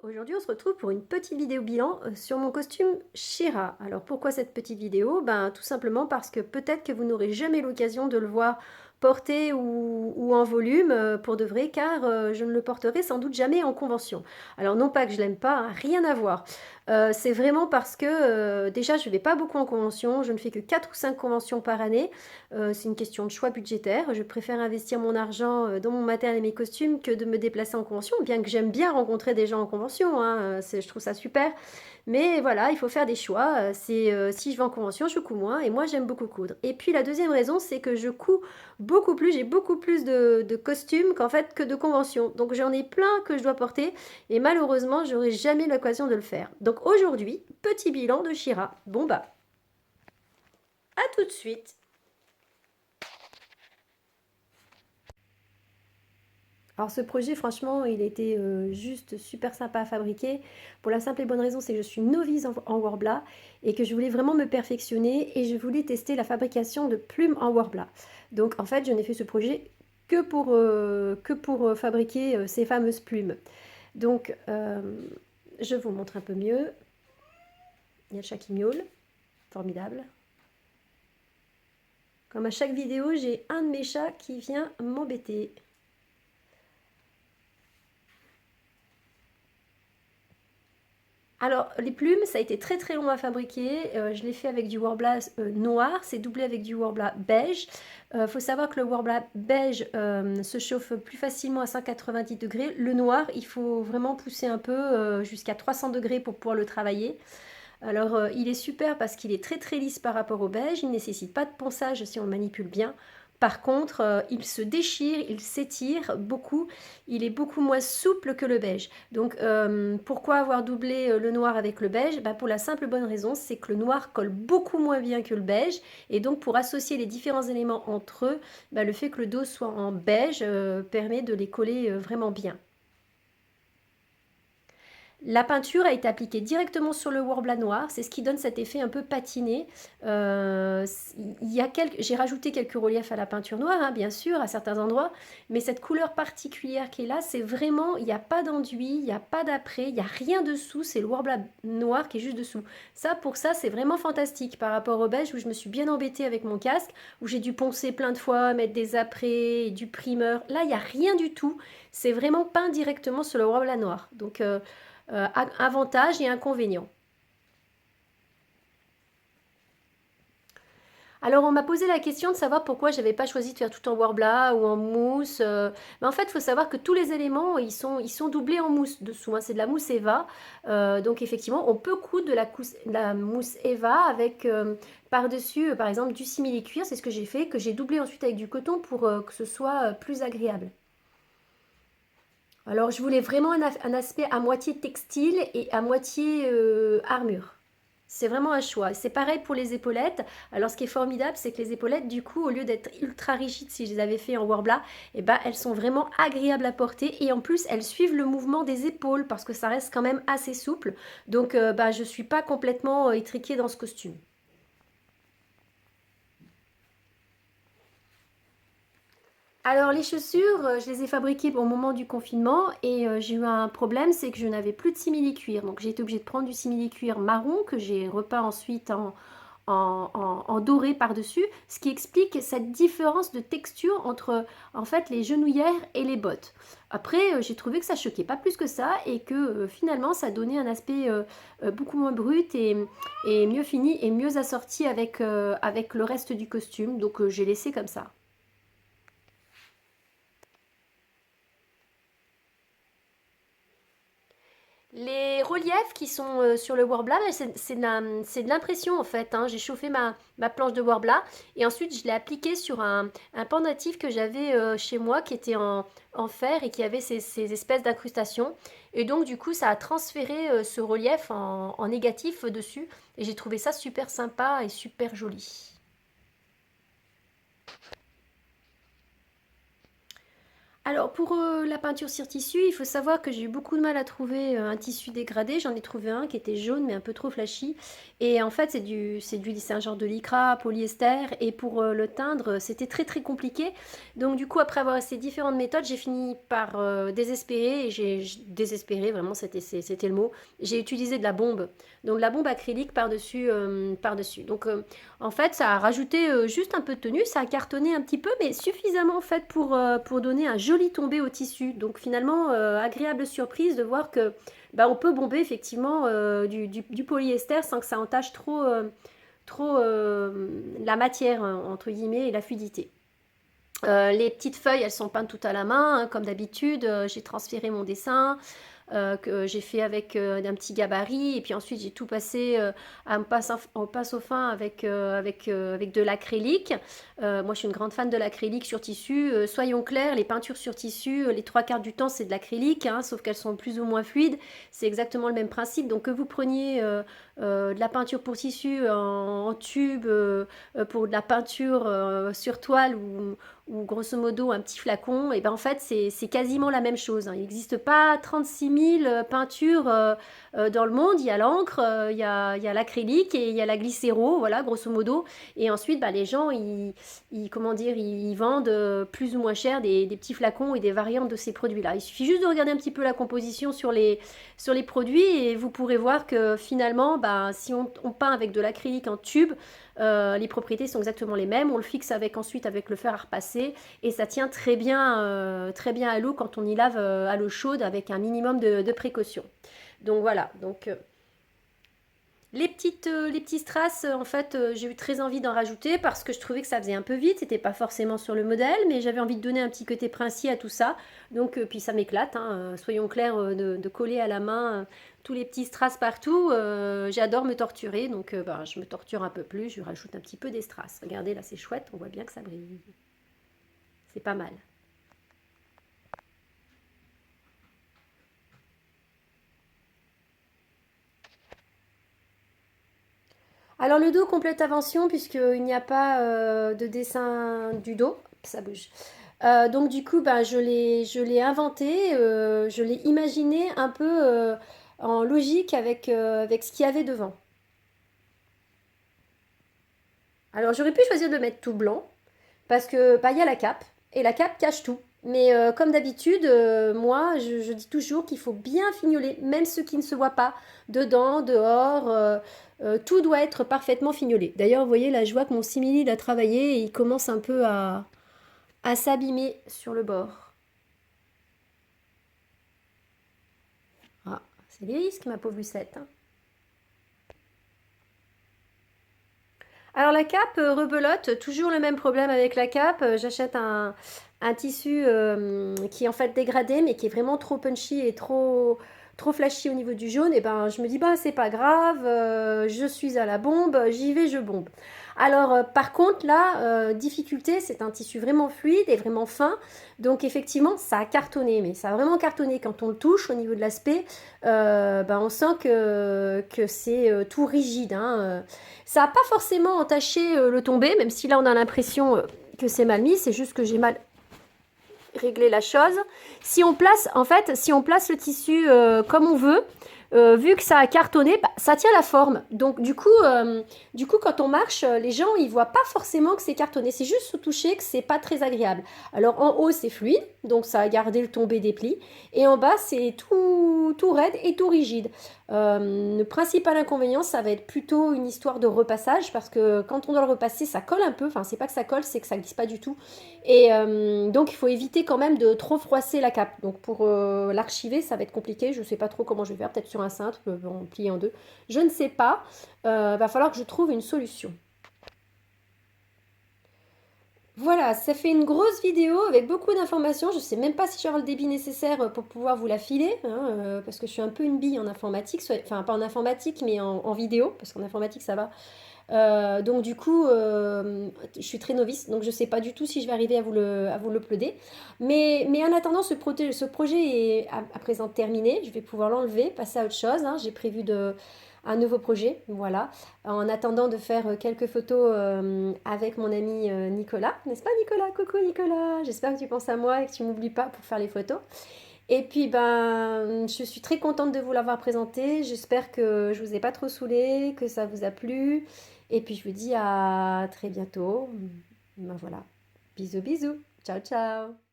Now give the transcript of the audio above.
Aujourd'hui, on se retrouve pour une petite vidéo bilan sur mon costume She-Ra. Alors pourquoi cette petite vidéo? Ben, tout simplement parce que peut-être que vous n'aurez jamais l'occasion de le voir porté ou en volume pour de vrai, car je ne le porterai sans doute jamais en convention. Alors non pas que je l'aime pas, hein, rien à voir. C'est vraiment parce que déjà je ne vais pas beaucoup en convention, je ne fais que 4 ou 5 conventions par année. C'est une question de choix budgétaire. Je préfère investir mon argent dans mon matériel et mes costumes que de me déplacer en convention, bien que j'aime bien rencontrer des gens en convention, hein, je trouve ça super. Mais voilà, il faut faire des choix. Si je vais en convention, je couds moins et moi j'aime beaucoup coudre. Et puis la deuxième raison, c'est que je couds beaucoup plus, j'ai beaucoup plus de costumes qu'en fait que de conventions. Donc j'en ai plein que je dois porter et malheureusement, j'aurai jamais l'occasion de le faire. Donc aujourd'hui, petit bilan de She-Ra. Bon bah, à tout de suite. Alors ce projet, franchement, il était juste super sympa à fabriquer. Pour la simple et bonne raison, c'est que je suis novice en Worbla et que je voulais vraiment me perfectionner et je voulais tester la fabrication de plumes en Worbla. Donc en fait, je n'ai fait ce projet que pour fabriquer ces fameuses plumes. Donc je vous montre un peu mieux. Il y a le chat qui miaule, formidable. Comme à chaque vidéo, j'ai un de mes chats qui vient m'embêter. Alors, les plumes, ça a été très très long à fabriquer. Je l'ai fait avec du Worbla noir, c'est doublé avec du Worbla beige. Il faut savoir que le Worbla beige se chauffe plus facilement à 190 degrés. Le noir, il faut vraiment pousser un peu jusqu'à 300 degrés pour pouvoir le travailler. Alors, il est super parce qu'il est très très lisse par rapport au beige. Il ne nécessite pas de ponçage si on le manipule bien. Par contre, il se déchire, il s'étire beaucoup. Il est beaucoup moins souple que le beige. Donc, pourquoi avoir doublé le noir avec le beige? Bah, pour la simple bonne raison, c'est que le noir colle beaucoup moins bien que le beige. Et donc, pour associer les différents éléments entre eux, bah, le fait que le dos soit en beige permet de les coller vraiment bien. La peinture a été appliquée directement sur le Worbla noir, c'est ce qui donne cet effet un peu patiné. J'ai rajouté quelques reliefs à la peinture noire, hein, bien sûr, à certains endroits, mais cette couleur particulière qui est là, c'est vraiment, il n'y a pas d'enduit, il n'y a pas d'après, il n'y a rien dessous, c'est le Worbla noir qui est juste dessous. Ça, pour ça, c'est vraiment fantastique par rapport au beige où je me suis bien embêtée avec mon casque, où j'ai dû poncer plein de fois, mettre des apprêts, du primeur. Là, il n'y a rien du tout, c'est vraiment peint directement sur le Worbla noir. Donc, avantages et inconvénients. Alors on m'a posé la question de savoir pourquoi j'avais pas choisi de faire tout en Worbla ou en mousse. Mais en fait, il faut savoir que tous les éléments, ils sont doublés en mousse dessous, hein. C'est de la mousse Eva. Donc effectivement, on peut coudre de la mousse Eva avec par-dessus, par exemple, du simili-cuir. C'est ce que j'ai fait, que j'ai doublé ensuite avec du coton pour que ce soit plus agréable. Alors je voulais vraiment un aspect à moitié textile et à moitié armure. C'est vraiment un choix. C'est pareil pour les épaulettes. Alors ce qui est formidable, c'est que les épaulettes, du coup, au lieu d'être ultra rigides si je les avais fait en Worbla, eh ben, elles sont vraiment agréables à porter et en plus elles suivent le mouvement des épaules parce que ça reste quand même assez souple. Donc bah, je ne suis pas complètement étriquée dans ce costume. Alors les chaussures, je les ai fabriquées au moment du confinement et j'ai eu un problème, c'est que je n'avais plus de simili-cuir. Donc j'ai été obligée de prendre du simili-cuir marron que j'ai repeint ensuite en doré par-dessus, ce qui explique cette différence de texture entre en fait les genouillères et les bottes. Après, j'ai trouvé que ça choquait pas plus que ça et que finalement ça donnait un aspect beaucoup moins brut et mieux fini et mieux assorti avec le reste du costume. Donc j'ai laissé comme ça. Les reliefs qui sont sur le Worbla, ben, c'est de l'impression en fait, hein. J'ai chauffé ma planche de Worbla et ensuite je l'ai appliqué sur un pendentif que j'avais chez moi qui était en fer et qui avait ces espèces d'incrustations. Et donc du coup ça a transféré ce relief en négatif dessus et j'ai trouvé ça super sympa et super joli. Alors pour la peinture sur tissu, il faut savoir que j'ai eu beaucoup de mal à trouver un tissu dégradé. J'en ai trouvé un qui était jaune mais un peu trop flashy. Et en fait c'est un genre de lycra, polyester. Et pour le teindre, c'était très très compliqué. Donc du coup après avoir essayé différentes méthodes, j'ai fini par désespérer. Et j'ai désespéré, vraiment c'était le mot. J'ai utilisé de la bombe. Donc la bombe acrylique par-dessus. Donc en fait, ça a rajouté juste un peu de tenue, ça a cartonné un petit peu, mais suffisamment en fait pour donner un joli tombé au tissu. Donc finalement, agréable surprise de voir que bah, on peut bomber effectivement du polyester sans que ça entache trop la matière, entre guillemets, et la fluidité. Les petites feuilles, elles sont peintes toutes à la main, hein, comme d'habitude. J'ai transféré mon dessin que j'ai fait avec un petit gabarit. Et puis ensuite, j'ai tout passé en passe au fin avec de l'acrylique. Moi, je suis une grande fan de l'acrylique sur tissu. Soyons clairs, les peintures sur tissu, les trois quarts du temps, c'est de l'acrylique, hein, sauf qu'elles sont plus ou moins fluides. C'est exactement le même principe. Donc, que vous preniez de la peinture pour tissu en tube, pour de la peinture sur toile ou grosso modo un petit flacon, et ben en fait c'est quasiment la même chose, hein. Il n'existe pas 36 000 peintures dans le monde. Il y a l'encre, il y a l'acrylique et il y a la glycéro, voilà, grosso modo. Et ensuite, bah, les gens, comment dire, ils vendent plus ou moins cher des petits flacons et des variantes de ces produits-là. Il suffit juste de regarder un petit peu la composition sur les produits et vous pourrez voir que finalement, bah, si on peint avec de l'acrylique en tube, les propriétés sont exactement les mêmes. On le fixe ensuite avec le fer à repasser et ça tient très bien à l'eau quand on y lave à l'eau chaude avec un minimum de précaution. Donc voilà, donc les petits strass, en fait, j'ai eu très envie d'en rajouter parce que je trouvais que ça faisait un peu vite. C'était pas forcément sur le modèle, mais j'avais envie de donner un petit côté princier à tout ça. Donc, puis ça m'éclate, hein, soyons clairs, de coller à la main tous les petits strass partout. J'adore me torturer, donc ben, je me torture un peu plus. Je rajoute un petit peu des strass. Regardez, là, c'est chouette, on voit bien que ça brille. C'est pas mal. Alors le dos complète invention puisqu'il n'y a pas de dessin du dos, ça bouge. Donc du coup, ben, je l'ai inventé, je l'ai imaginé un peu en logique avec ce qu'il y avait devant. Alors j'aurais pu choisir de mettre tout blanc parce que bah, il y a la cape et la cape cache tout. Mais comme d'habitude, moi, je dis toujours qu'il faut bien fignoler, même ce qui ne se voit pas, dedans, dehors, tout doit être parfaitement fignolé. D'ailleurs, vous voyez, là, je vois que mon simili il a travaillé et il commence un peu à s'abîmer sur le bord. Ah, c'est les risques, ma pauvre Lucette, hein. Alors la cape, rebelote, toujours le même problème avec la cape. J'achète un tissu qui est en fait dégradé, mais qui est vraiment trop punchy et trop flashy au niveau du jaune. Et ben je me dis, bah c'est pas grave, je suis à la bombe, j'y vais, je bombe. Alors par contre là, difficulté, c'est un tissu vraiment fluide et vraiment fin. Donc effectivement, ça a cartonné, mais ça a vraiment cartonné quand on le touche au niveau de l'aspect. Ben, on sent que c'est tout rigide, hein. Ça n'a pas forcément entaché le tombé, même si là on a l'impression que c'est mal mis, c'est juste que j'ai mal réglé la chose. Si on place, en fait, si on place le tissu comme on veut, vu que ça a cartonné, bah, ça tient la forme. Donc du coup, quand on marche, les gens ils voient pas forcément que c'est cartonné. C'est juste au toucher que c'est pas très agréable. Alors en haut c'est fluide, donc ça a gardé le tombé des plis, et en bas c'est tout raide et tout rigide. Le principal inconvénient, ça va être plutôt une histoire de repassage parce que quand on doit le repasser, ça colle un peu. Enfin, c'est pas que ça colle, c'est que ça glisse pas du tout. Et donc, il faut éviter quand même de trop froisser la cape. Donc, pour l'archiver, ça va être compliqué. Je ne sais pas trop comment je vais faire. Peut-être sur un cintre, en plier en deux. Je ne sais pas. Va falloir que je trouve une solution. Voilà, ça fait une grosse vidéo avec beaucoup d'informations. Je ne sais même pas si j'aurai le débit nécessaire pour pouvoir vous la filer, hein, parce que je suis un peu une bille en informatique, enfin pas en informatique, mais en vidéo, parce qu'en informatique ça va. Donc du coup, je suis très novice, donc je ne sais pas du tout si je vais arriver à vous l'uploader. Mais en attendant, ce projet est à présent terminé. Je vais pouvoir l'enlever, passer à autre chose, hein. J'ai prévu un nouveau projet, voilà. En attendant de faire quelques photos avec mon ami Nicolas, n'est-ce pas Nicolas? Coucou Nicolas, j'espère que tu penses à moi et que tu m'oublies pas pour faire les photos. Et puis ben, je suis très contente de vous l'avoir présenté. J'espère que je vous ai pas trop saoulé, que ça vous a plu. Et puis je vous dis à très bientôt. Ben voilà. Bisous bisous. Ciao ciao.